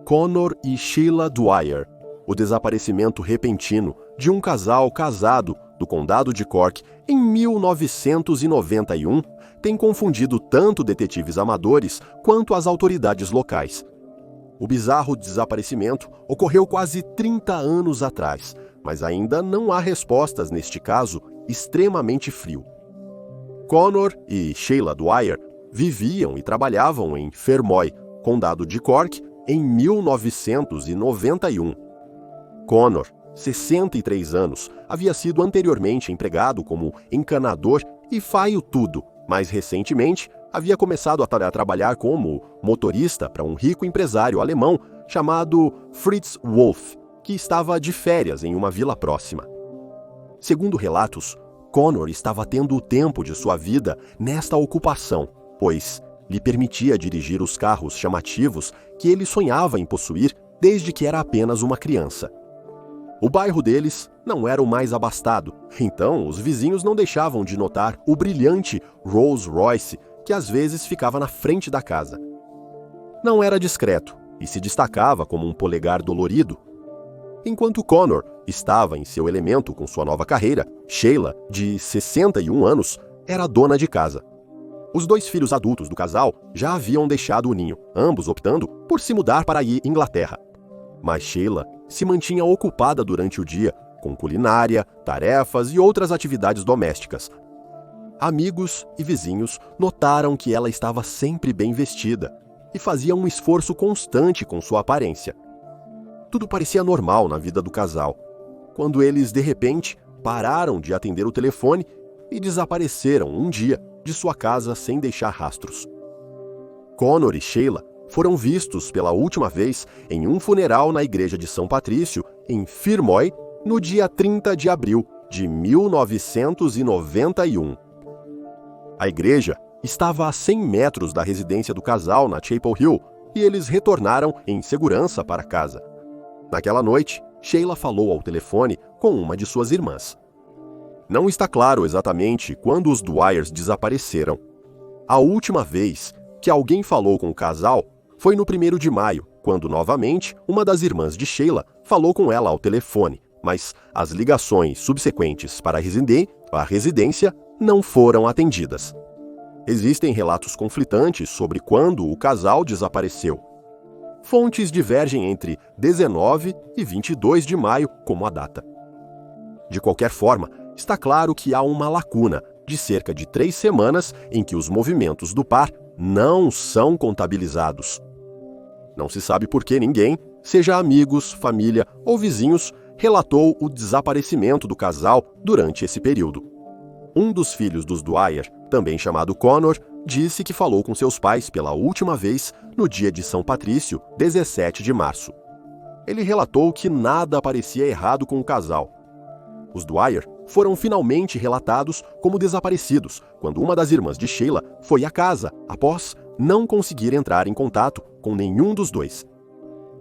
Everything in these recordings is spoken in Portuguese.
Connor e Sheila Dwyer, o desaparecimento repentino de um casal casado do condado de Cork em 1991 tem confundido tanto detetives amadores quanto as autoridades locais. O bizarro desaparecimento ocorreu quase 30 anos atrás, mas ainda não há respostas neste caso extremamente frio. Connor e Sheila Dwyer viviam e trabalhavam em Fermoy, condado de Cork, em 1991. Connor, 63 anos, havia sido anteriormente empregado como encanador e faio-tudo. Mais recentemente, havia começado a trabalhar como motorista para um rico empresário alemão chamado Fritz Wolff, que estava de férias em uma vila próxima. Segundo relatos, Connor estava tendo o tempo de sua vida nesta ocupação, pois lhe permitia dirigir os carros chamativos que ele sonhava em possuir desde que era apenas uma criança. O bairro deles não era o mais abastado, então os vizinhos não deixavam de notar o brilhante Rolls Royce que às vezes ficava na frente da casa. Não era discreto e se destacava como um polegar dolorido. Enquanto Connor estava em seu elemento com sua nova carreira, Sheila, de 61 anos, era dona de casa. Os dois filhos adultos do casal já haviam deixado o ninho, ambos optando por se mudar para a Inglaterra. Mas Sheila se mantinha ocupada durante o dia, com culinária, tarefas e outras atividades domésticas. Amigos e vizinhos notaram que ela estava sempre bem vestida e fazia um esforço constante com sua aparência. Tudo parecia normal na vida do casal, quando eles, de repente, pararam de atender o telefone e desapareceram um dia de sua casa sem deixar rastros. Connor e Sheila foram vistos pela última vez em um funeral na igreja de São Patrício, em Fermoy, no dia 30 de abril de 1991. A igreja estava a 100 metros da residência do casal na Chapel Hill e eles retornaram em segurança para casa. Naquela noite, Sheila falou ao telefone com uma de suas irmãs. Não está claro exatamente quando os Dwyers desapareceram. A última vez que alguém falou com o casal foi no 1º de maio, quando novamente uma das irmãs de Sheila falou com ela ao telefone, mas as ligações subsequentes para a residência não foram atendidas. Existem relatos conflitantes sobre quando o casal desapareceu. Fontes divergem entre 19 e 22 de maio como a data. De qualquer forma, está claro que há uma lacuna de cerca de 3 semanas em que os movimentos do par não são contabilizados. Não se sabe por que ninguém, seja amigos, família ou vizinhos, relatou o desaparecimento do casal durante esse período. Um dos filhos dos Dwyer, também chamado Connor, disse que falou com seus pais pela última vez no dia de São Patrício, 17 de março. Ele relatou que nada parecia errado com o casal. Os Dwyer foram finalmente relatados como desaparecidos quando uma das irmãs de Sheila foi à casa após não conseguir entrar em contato com nenhum dos dois.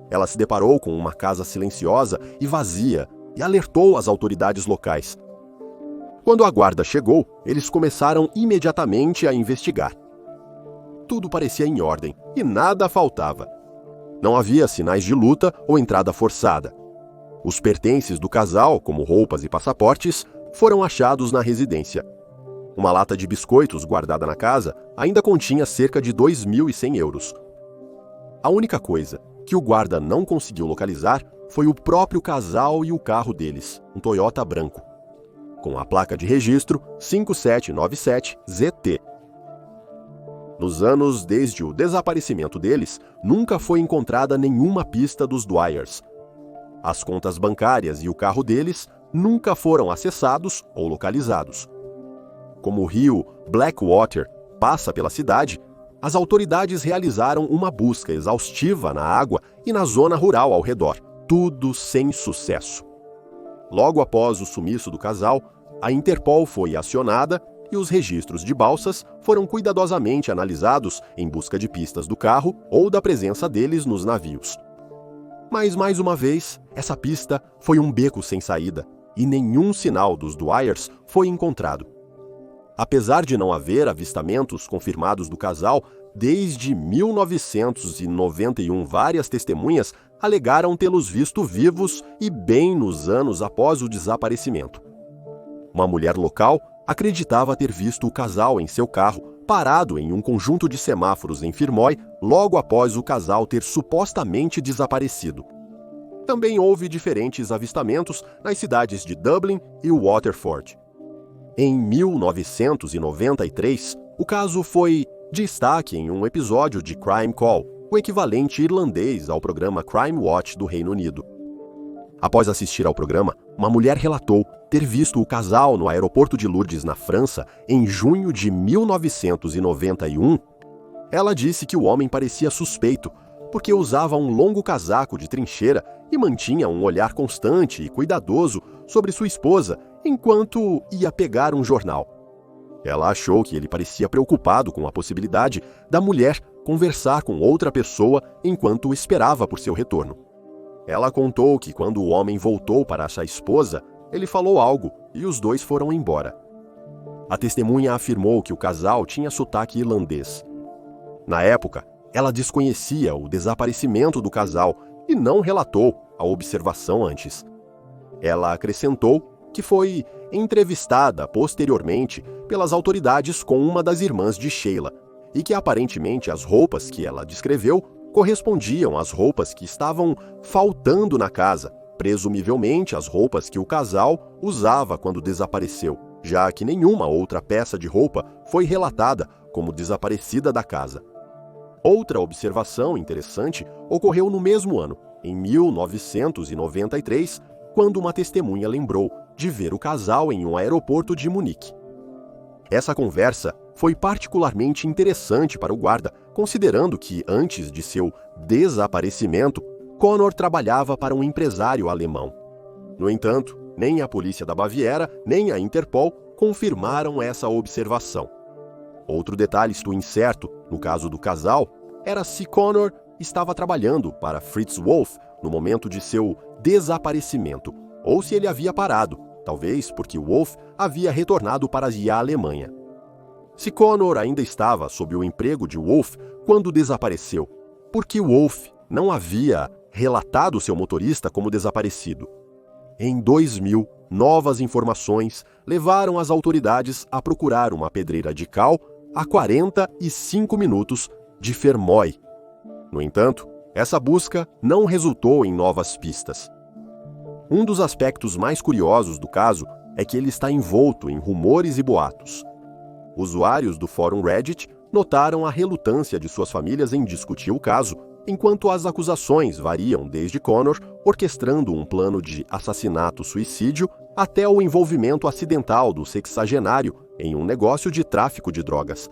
Ela se deparou com uma casa silenciosa e vazia e alertou as autoridades locais. Quando a guarda chegou, eles começaram imediatamente a investigar. Tudo parecia em ordem e nada faltava. Não havia sinais de luta ou entrada forçada. Os pertences do casal, como roupas e passaportes, foram achados na residência. Uma lata de biscoitos guardada na casa ainda continha cerca de 2.100 euros. A única coisa que o guarda não conseguiu localizar foi o próprio casal e o carro deles, um Toyota branco, com a placa de registro 5797ZT. Nos anos desde o desaparecimento deles, nunca foi encontrada nenhuma pista dos Dwyers. As contas bancárias e o carro deles nunca foram acessados ou localizados. Como o rio Blackwater passa pela cidade, as autoridades realizaram uma busca exaustiva na água e na zona rural ao redor, tudo sem sucesso. Logo após o sumiço do casal, a Interpol foi acionada e os registros de balsas foram cuidadosamente analisados em busca de pistas do carro ou da presença deles nos navios. Mas, mais uma vez, essa pista foi um beco sem saída e nenhum sinal dos Dwyers foi encontrado. Apesar de não haver avistamentos confirmados do casal desde 1991, várias testemunhas alegaram tê-los visto vivos e bem nos anos após o desaparecimento. Uma mulher local acreditava ter visto o casal em seu carro, parado em um conjunto de semáforos em Fermoy, logo após o casal ter supostamente desaparecido. Também houve diferentes avistamentos nas cidades de Dublin e Waterford. Em 1993, o caso foi destaque em um episódio de Crime Call, o equivalente irlandês ao programa Crime Watch do Reino Unido. Após assistir ao programa, uma mulher relatou ter visto o casal no aeroporto de Lourdes, na França, em junho de 1991. Ela disse que o homem parecia suspeito, porque usava um longo casaco de trincheira e mantinha um olhar constante e cuidadoso sobre sua esposa enquanto ia pegar um jornal. Ela achou que ele parecia preocupado com a possibilidade da mulher conversar com outra pessoa enquanto esperava por seu retorno. Ela contou que quando o homem voltou para a sua esposa, ele falou algo e os dois foram embora. A testemunha afirmou que o casal tinha sotaque irlandês. Na época, ela desconhecia o desaparecimento do casal e não relatou a observação antes. Ela acrescentou que foi entrevistada posteriormente pelas autoridades com uma das irmãs de Sheila e que aparentemente as roupas que ela descreveu correspondiam às roupas que estavam faltando na casa, presumivelmente as roupas que o casal usava quando desapareceu, já que nenhuma outra peça de roupa foi relatada como desaparecida da casa. Outra observação interessante ocorreu no mesmo ano, em 1993, quando uma testemunha lembrou de ver o casal em um aeroporto de Munique. Essa conversa foi particularmente interessante para o guarda, considerando que, antes de seu desaparecimento, Connor trabalhava para um empresário alemão. No entanto, nem a polícia da Baviera, nem a Interpol confirmaram essa observação. Outro detalhe incerto, no caso do casal, era se Connor estava trabalhando para Fritz Wolff no momento de seu desaparecimento, ou se ele havia parado, talvez porque Wolff havia retornado para a Alemanha. Se Connor ainda estava sob o emprego de Wolff quando desapareceu, por que Wolff não havia relatado seu motorista como desaparecido? Em 2000, novas informações levaram as autoridades a procurar uma pedreira de cal a 45 minutos de Fermoy. No entanto, essa busca não resultou em novas pistas. Um dos aspectos mais curiosos do caso é que ele está envolto em rumores e boatos. Usuários do fórum Reddit notaram a relutância de suas famílias em discutir o caso, enquanto as acusações variam desde Connor orquestrando um plano de assassinato-suicídio até o envolvimento acidental do sexagenário em um negócio de tráfico de drogas.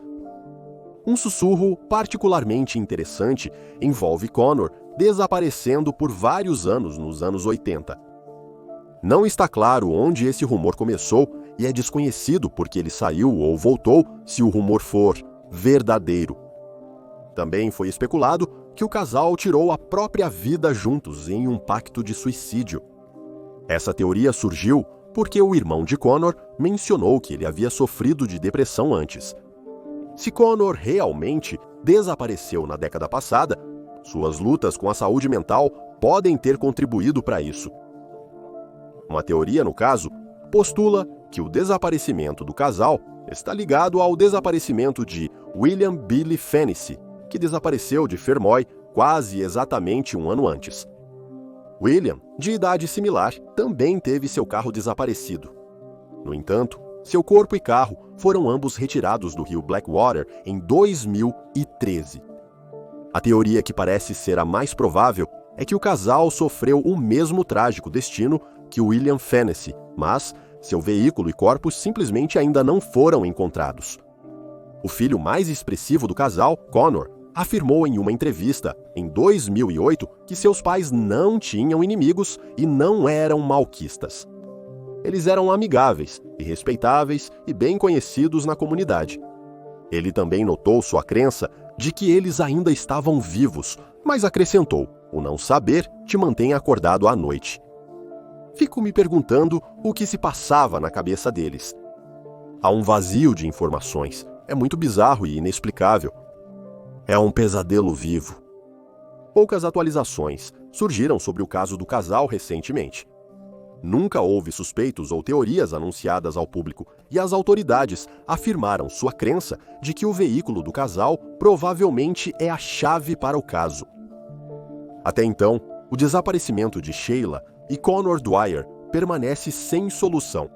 Um sussurro particularmente interessante envolve Connor desaparecendo por vários anos nos anos 80. Não está claro onde esse rumor começou e é desconhecido porque ele saiu ou voltou se o rumor for verdadeiro. Também foi especulado que o casal tirou a própria vida juntos em um pacto de suicídio. Essa teoria surgiu porque o irmão de Connor mencionou que ele havia sofrido de depressão antes. Se Connor realmente desapareceu na década passada, suas lutas com a saúde mental podem ter contribuído para isso. Uma teoria, no caso, postula que o desaparecimento do casal está ligado ao desaparecimento de William Billy Fennessy, que desapareceu de Fermoy quase exatamente um ano antes. William, de idade similar, também teve seu carro desaparecido. No entanto, seu corpo e carro foram ambos retirados do rio Blackwater em 2013. A teoria que parece ser a mais provável é que o casal sofreu o mesmo trágico destino que William Fennessy, mas seu veículo e corpos simplesmente ainda não foram encontrados. O filho mais expressivo do casal, Connor, afirmou em uma entrevista, em 2008, que seus pais não tinham inimigos e não eram malquistas. Eles eram amigáveis e respeitáveis e bem conhecidos na comunidade. Ele também notou sua crença de que eles ainda estavam vivos, mas acrescentou: "O não saber te mantém acordado à noite." Fico me perguntando o que se passava na cabeça deles. Há um vazio de informações. É muito bizarro e inexplicável. É um pesadelo vivo. Poucas atualizações surgiram sobre o caso do casal recentemente. Nunca houve suspeitos ou teorias anunciadas ao público e as autoridades afirmaram sua crença de que o veículo do casal provavelmente é a chave para o caso. Até então, o desaparecimento de Sheila e Connor Dwyer permanece sem solução.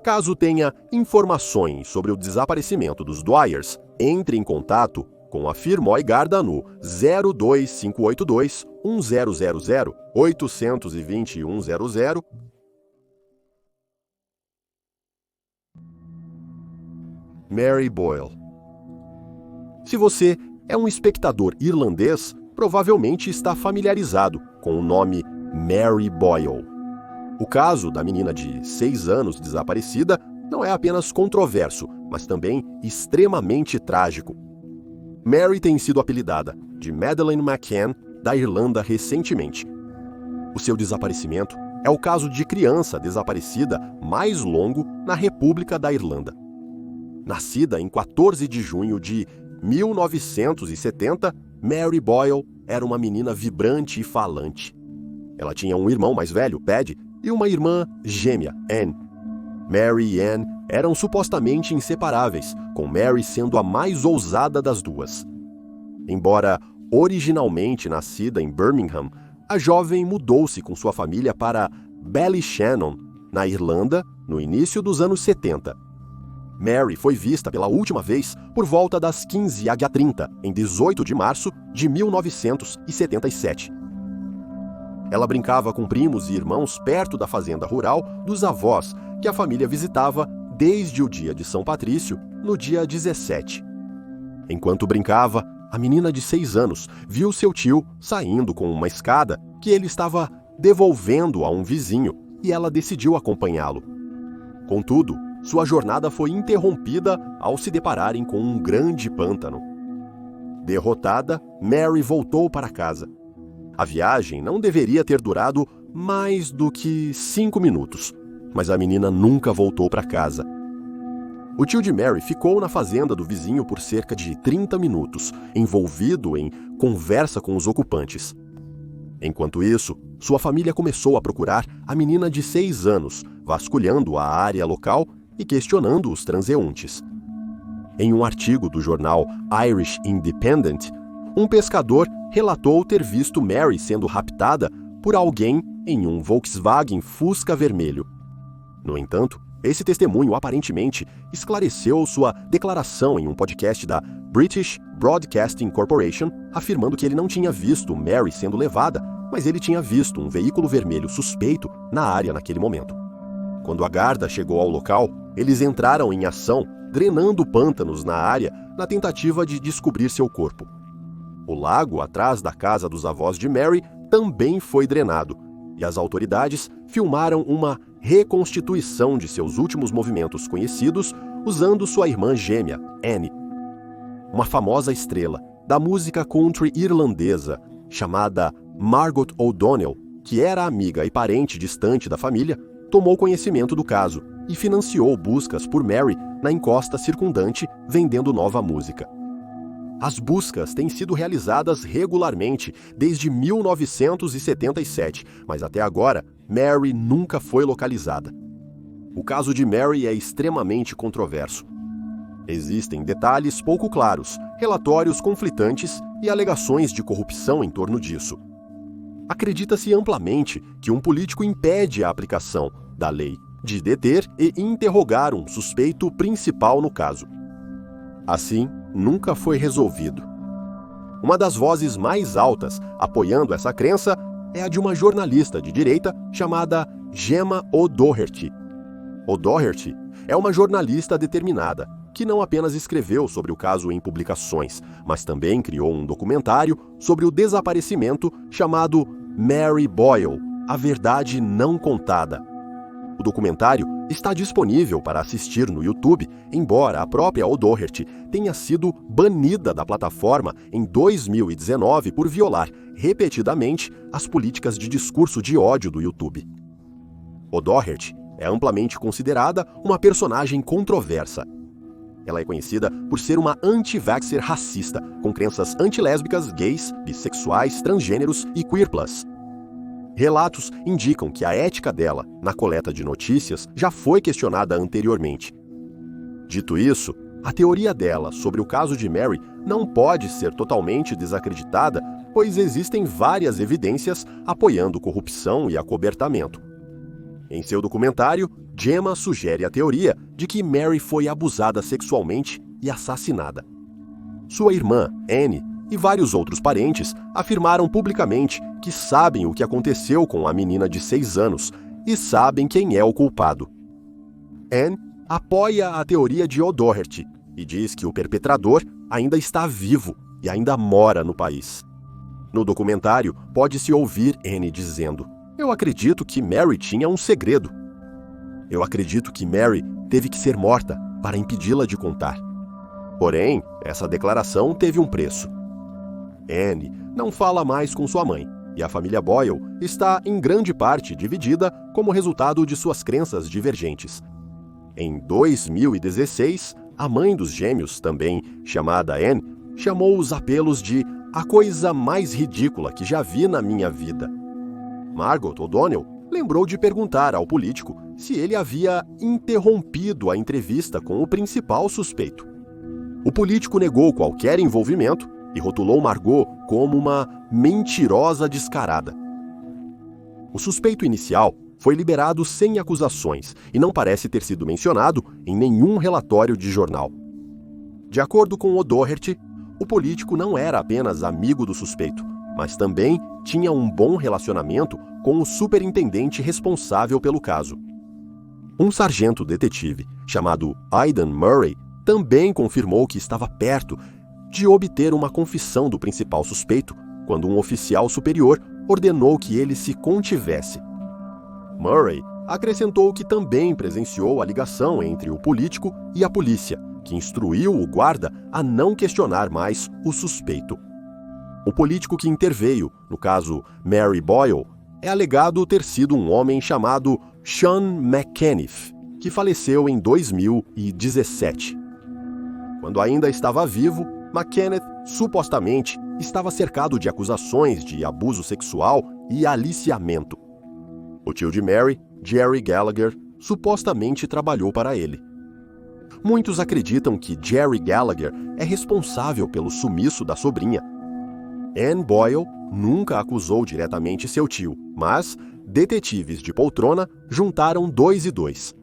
Caso tenha informações sobre o desaparecimento dos Dwyers, entre em contato com a Firmoy Garda no 02582 1000 820 100. Mary Boyle. Se você é um espectador irlandês, provavelmente está familiarizado com o nome Mary Boyle. O caso da menina de 6 anos desaparecida não é apenas controverso, mas também extremamente trágico. Mary tem sido apelidada de Madeleine McCann da Irlanda recentemente. O seu desaparecimento é o caso de criança desaparecida mais longo na República da Irlanda. Nascida em 14 de junho de 1970, Mary Boyle era uma menina vibrante e falante. Ela tinha um irmão mais velho, Paddy, e uma irmã gêmea, Anne. Mary e Anne eram supostamente inseparáveis, com Mary sendo a mais ousada das duas. Embora originalmente nascida em Birmingham, a jovem mudou-se com sua família para Ballyshannon, na Irlanda, no início dos anos 70. Mary foi vista pela última vez por volta das 15h30, em 18 de março de 1977. Ela brincava com primos e irmãos perto da fazenda rural dos avós, que a família visitava desde o dia de São Patrício, no dia 17. Enquanto brincava, a menina de 6 anos viu seu tio saindo com uma escada que ele estava devolvendo a um vizinho e ela decidiu acompanhá-lo. Contudo, sua jornada foi interrompida ao se depararem com um grande pântano. Derrotada, Mary voltou para casa. A viagem não deveria ter durado mais do que 5 minutos, mas a menina nunca voltou para casa. O tio de Mary ficou na fazenda do vizinho por cerca de 30 minutos, envolvido em conversa com os ocupantes. Enquanto isso, sua família começou a procurar a menina de 6 anos, vasculhando a área local e questionando os transeuntes. Em um artigo do jornal Irish Independent, um pescador relatou ter visto Mary sendo raptada por alguém em um Volkswagen Fusca vermelho. No entanto, esse testemunho aparentemente esclareceu sua declaração em um podcast da British Broadcasting Corporation, afirmando que ele não tinha visto Mary sendo levada, mas ele tinha visto um veículo vermelho suspeito na área naquele momento. Quando a Garda chegou ao local, eles entraram em ação, drenando pântanos na área na tentativa de descobrir seu corpo. O lago atrás da casa dos avós de Mary também foi drenado, e as autoridades filmaram uma reconstituição de seus últimos movimentos conhecidos usando sua irmã gêmea, Anne. Uma famosa estrela da música country irlandesa, chamada Margot O'Donnell, que era amiga e parente distante da família, tomou conhecimento do caso e financiou buscas por Mary na encosta circundante, vendendo nova música. As buscas têm sido realizadas regularmente desde 1977, mas até agora, Mary nunca foi localizada. O caso de Mary é extremamente controverso. Existem detalhes pouco claros, relatórios conflitantes e alegações de corrupção em torno disso. Acredita-se amplamente que um político impede a aplicação da lei de deter e interrogar um suspeito principal no caso. Assim, nunca foi resolvido. Uma das vozes mais altas apoiando essa crença é a de uma jornalista de direita chamada Gemma O'Doherty. O'Doherty é uma jornalista determinada, que não apenas escreveu sobre o caso em publicações, mas também criou um documentário sobre o desaparecimento chamado Mary Boyle, A Verdade Não Contada. O documentário está disponível para assistir no YouTube, embora a própria O'Doherty tenha sido banida da plataforma em 2019 por violar repetidamente as políticas de discurso de ódio do YouTube. O'Doherty é amplamente considerada uma personagem controversa. Ela é conhecida por ser uma anti-vaxxer racista, com crenças antilésbicas, gays, bissexuais, transgêneros e queer+. Relatos indicam que a ética dela na coleta de notícias já foi questionada anteriormente. Dito isso, a teoria dela sobre o caso de Mary não pode ser totalmente desacreditada, pois existem várias evidências apoiando corrupção e acobertamento. Em seu documentário, Gemma sugere a teoria de que Mary foi abusada sexualmente e assassinada. Sua irmã, Anne, e vários outros parentes afirmaram publicamente que sabem o que aconteceu com a menina de 6 anos e sabem quem é o culpado. Anne apoia a teoria de O'Doherty e diz que o perpetrador ainda está vivo e ainda mora no país. No documentário, pode-se ouvir Anne dizendo: "Eu acredito que Mary tinha um segredo. Eu acredito que Mary teve que ser morta para impedi-la de contar." Porém, essa declaração teve um preço. Anne não fala mais com sua mãe, e a família Boyle está em grande parte dividida como resultado de suas crenças divergentes. Em 2016, a mãe dos gêmeos, também chamada Anne, chamou os apelos de "a coisa mais ridícula que já vi na minha vida." Margot O'Donnell lembrou de perguntar ao político se ele havia interrompido a entrevista com o principal suspeito. O político negou qualquer envolvimento e rotulou Margot como uma mentirosa descarada. O suspeito inicial foi liberado sem acusações e não parece ter sido mencionado em nenhum relatório de jornal. De acordo com O'Doherty, o político não era apenas amigo do suspeito, mas também tinha um bom relacionamento com o superintendente responsável pelo caso. Um sargento detetive chamado Aidan Murray também confirmou que estava perto de obter uma confissão do principal suspeito quando um oficial superior ordenou que ele se contivesse. Murray acrescentou que também presenciou a ligação entre o político e a polícia, que instruiu o guarda a não questionar mais o suspeito. O político que interveio, no caso Mary Boyle, é alegado ter sido um homem chamado Sean McKenniff, que faleceu em 2017. Quando ainda estava vivo, McKenniff supostamente estava cercado de acusações de abuso sexual e aliciamento. O tio de Mary, Jerry Gallagher, supostamente trabalhou para ele. Muitos acreditam que Jerry Gallagher é responsável pelo sumiço da sobrinha. Anne Boyle nunca acusou diretamente seu tio, mas detetives de poltrona juntaram 2 e 2.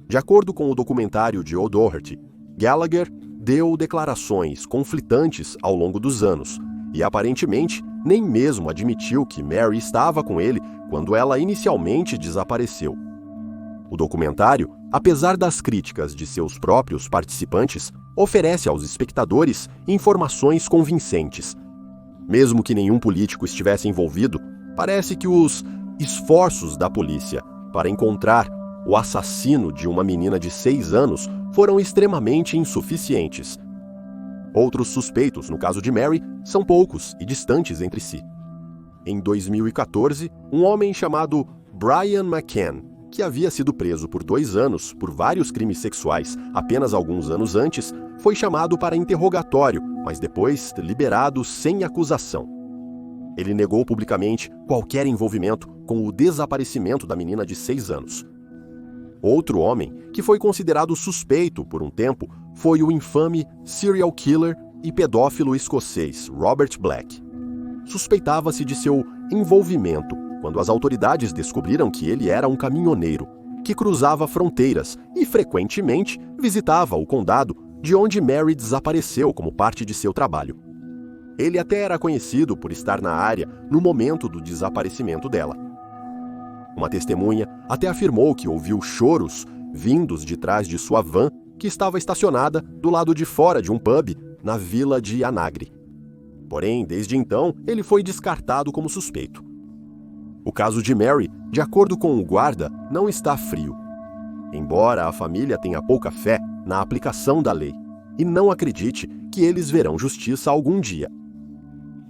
De acordo com o documentário de O'Doherty, Gallagher deu declarações conflitantes ao longo dos anos e, aparentemente, nem mesmo admitiu que Mary estava com ele quando ela inicialmente desapareceu. O documentário, apesar das críticas de seus próprios participantes, oferece aos espectadores informações convincentes. Mesmo que nenhum político estivesse envolvido, parece que os esforços da polícia para encontrar o assassino de uma menina de 6 anos foram extremamente insuficientes. Outros suspeitos, no caso de Mary, são poucos e distantes entre si. Em 2014, um homem chamado Brian McCann, que havia sido preso por 2 anos por vários crimes sexuais apenas alguns anos antes, foi chamado para interrogatório, mas depois liberado sem acusação. Ele negou publicamente qualquer envolvimento com o desaparecimento da menina de 6 anos. Outro homem, que foi considerado suspeito por um tempo, foi o infame serial killer e pedófilo escocês Robert Black. Suspeitava-se de seu envolvimento quando as autoridades descobriram que ele era um caminhoneiro, que cruzava fronteiras e frequentemente visitava o condado de onde Mary desapareceu como parte de seu trabalho. Ele até era conhecido por estar na área no momento do desaparecimento dela. Uma testemunha até afirmou que ouviu choros vindos de trás de sua van, que estava estacionada do lado de fora de um pub na vila de Anagre. Porém, desde então, ele foi descartado como suspeito. O caso de Mary, de acordo com o guarda, não está frio. Embora a família tenha pouca fé na aplicação da lei e não acredite que eles verão justiça algum dia.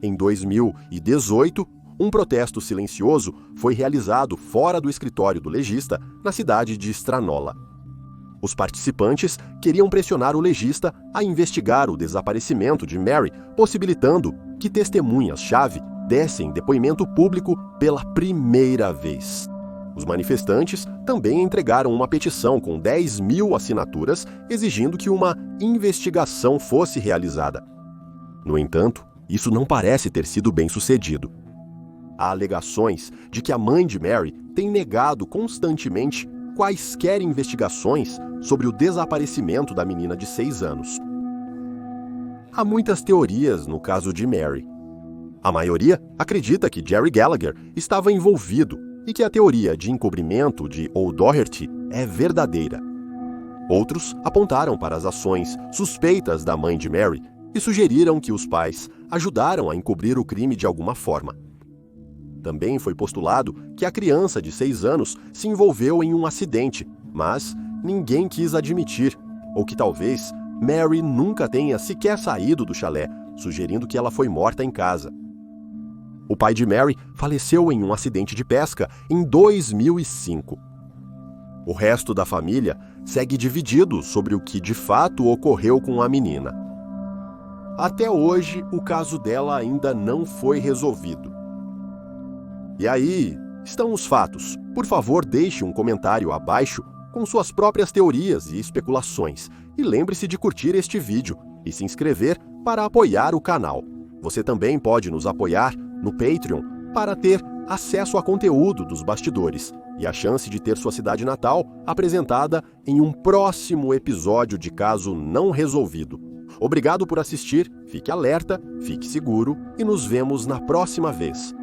Em 2018, um protesto silencioso foi realizado fora do escritório do legista, na cidade de Stranola. Os participantes queriam pressionar o legista a investigar o desaparecimento de Mary, possibilitando que testemunhas-chave dessem depoimento público pela primeira vez. Os manifestantes também entregaram uma petição com 10.000 assinaturas exigindo que uma investigação fosse realizada. No entanto, isso não parece ter sido bem sucedido. Há alegações de que a mãe de Mary tem negado constantemente quaisquer investigações sobre o desaparecimento da menina de 6 anos. Há muitas teorias no caso de Mary. A maioria acredita que Jerry Gallagher estava envolvido e que a teoria de encobrimento de O'Doherty é verdadeira. Outros apontaram para as ações suspeitas da mãe de Mary e sugeriram que os pais ajudaram a encobrir o crime de alguma forma. Também foi postulado que a criança de 6 anos se envolveu em um acidente, mas ninguém quis admitir, ou que talvez Mary nunca tenha sequer saído do chalé, sugerindo que ela foi morta em casa. O pai de Mary faleceu em um acidente de pesca em 2005. O resto da família segue dividido sobre o que de fato ocorreu com a menina. Até hoje, o caso dela ainda não foi resolvido. E aí, estão os fatos. Por favor, deixe um comentário abaixo com suas próprias teorias e especulações. E lembre-se de curtir este vídeo e se inscrever para apoiar o canal. Você também pode nos apoiar no Patreon para ter acesso a conteúdo dos bastidores e a chance de ter sua cidade natal apresentada em um próximo episódio de Caso Não Resolvido. Obrigado por assistir, fique alerta, fique seguro e nos vemos na próxima vez.